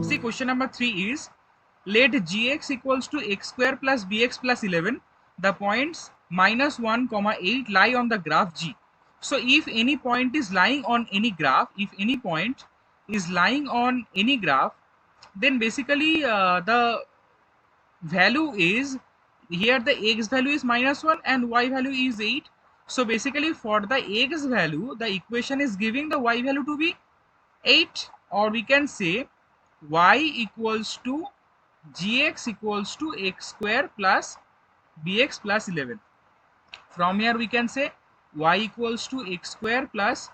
See, question number 3 is, let gx equals to x square plus bx plus 11. The points minus 1 comma 8 lie on the graph G. So if any point is lying on any graph, then basically the value is, here the x value is minus 1 and y value is 8. So basically for the x value, the equation is giving the y value to be 8, or we can say y equals to gx equals to x square plus bx plus 11. From here we can say y equals to x square plus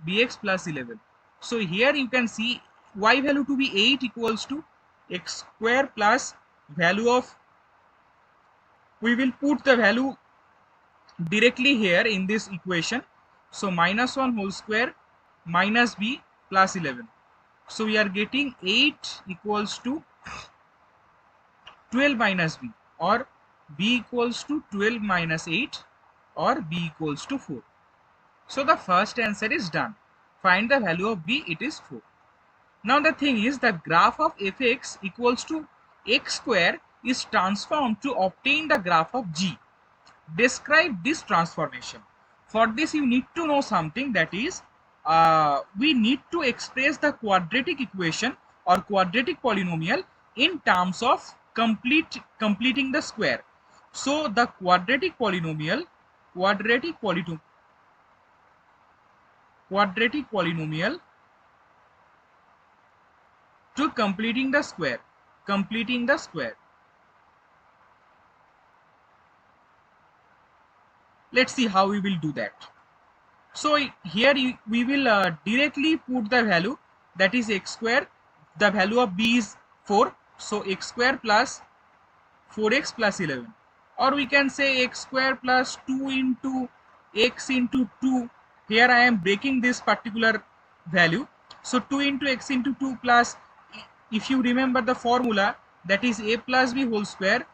bx plus 11. So here you can see y value to be 8 equals to x square plus value of, we will put the value directly here in this equation. So minus 1 whole square minus b plus 11. So we are getting 8 equals to 12 minus b, or b equals to 12 minus 8, or b equals to 4. So the first answer is done. Find the value of b, it is 4. Now the thing is, the graph of fx equals to x square is transformed to obtain the graph of g. Describe this transformation. For this you need to know something, that is we need to express the quadratic equation or quadratic polynomial in terms of completing the square. So the quadratic polynomial to completing the square. Let's see how we will do that. So here we will directly put the value, that is x square. The value of b is 4, so x square plus 4x plus 11, or we can say x square plus 2 into x into 2. Here I am breaking this particular value, so 2 into x into 2 plus, if you remember the formula, that is a plus b whole square.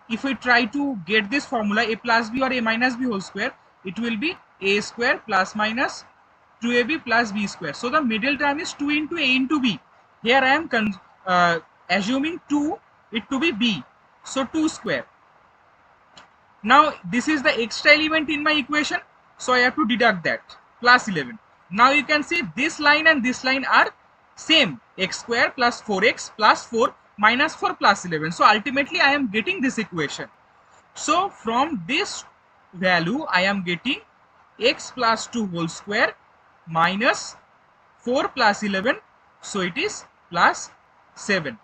If we try to get this formula, a plus b or a minus b whole square, it will be a square plus minus 2ab plus b square. So the middle term is 2 into a into b. Here I am assuming 2 it to be b, so 2 square. Now this is the extra element in my equation, so I have to deduct that, plus 11. Now you can see this line and this line are same, x square plus 4x plus 4 minus 4 plus 11. So ultimately I am getting this equation. So from this value I am getting x plus 2 whole square minus 4 plus 11, so it is plus 7.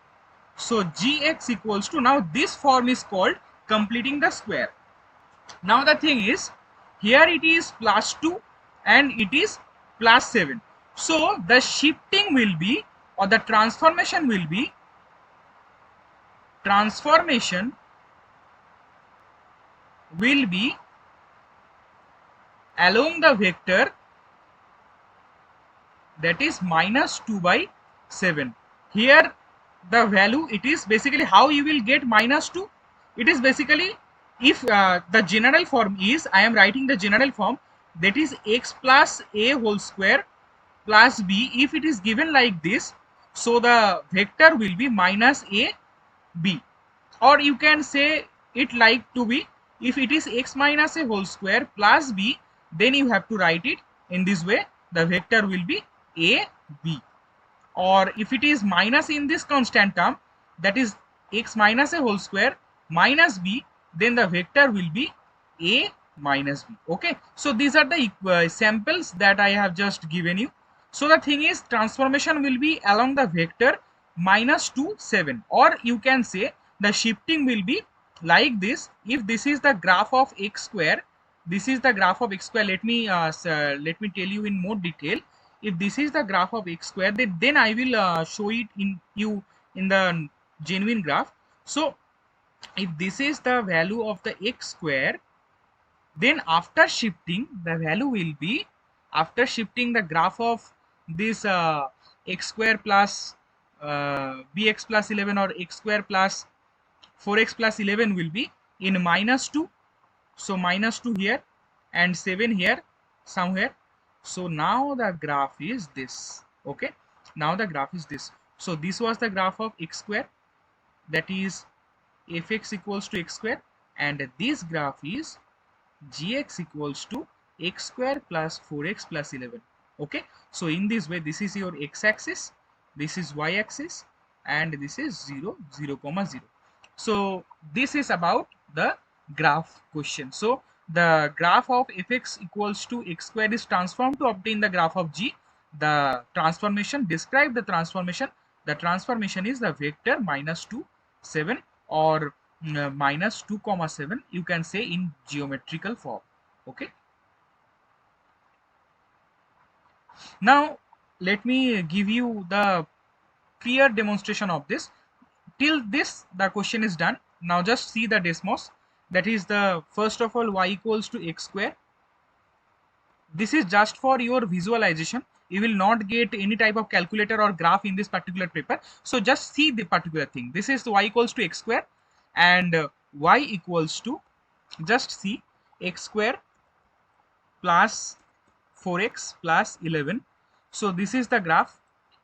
So gx equals to, now this form is called completing the square. Now the thing is, here it is plus 2 and it is plus 7. So the shifting will be, or the transformation will be, along the vector, that is minus 2 by 7. Here the value, it is basically how you will get minus 2. It is basically, if the general form is, I am writing the general form, that is x plus a whole square plus b. If it is given like this, so the vector will be minus a b, or you can say it like to be, if it is x minus a whole square plus b, then you have to write it in this way, the vector will be a b. Or if it is minus in this constant term, that is x minus a whole square minus b, then the vector will be a minus b. Okay, so these are the samples that I have just given you. So the thing is, transformation will be along the vector minus 2 7, or you can say the shifting will be like this. If this is the graph of x square, this is the graph of x square, let me tell you in more detail. If this is the graph of x square, then I will show it in the genuine graph. So if this is the value of the x square, then after shifting, the value will be, after shifting the graph of this x square plus bx plus 11, or x square plus 4x plus 11 will be in minus 2. So minus 2 here, and 7 here somewhere. So now the graph is this. Okay, now the graph is this. So this was the graph of x square, that is fx equals to x square, and this graph is gx equals to x square plus 4x plus 11. Okay, so in this way, this is your x-axis, this is y-axis, and this is 0 0 comma 0. So this is about the graph question. So the graph of fx equals to x square is transformed to obtain the graph of g. The transformation, describe the transformation. The transformation is the vector minus 2 7, or minus 2 comma 7, you can say in geometrical form. Okay, now let me give you the clear demonstration of this. Till this the question is done. Now just see the Desmos, that is the first of all y equals to x square. This is just for your visualization, you will not get any type of calculator or graph in this particular paper. So just see the particular thing. This is y equals to x square, and y equals to, just see, x square plus 4x plus 11. So this is the graph.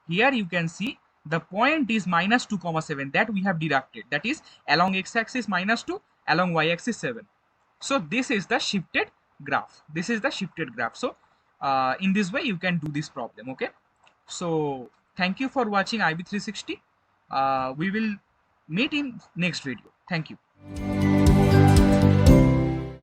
Here you can see the point is minus 2 comma 7, that we have deducted, that is along x-axis minus 2, along y-axis 7. So this is the shifted graph, this is the shifted graph. So in this way you can do this problem. Okay, so thank you for watching IB360. We will meet in next video. Thank you.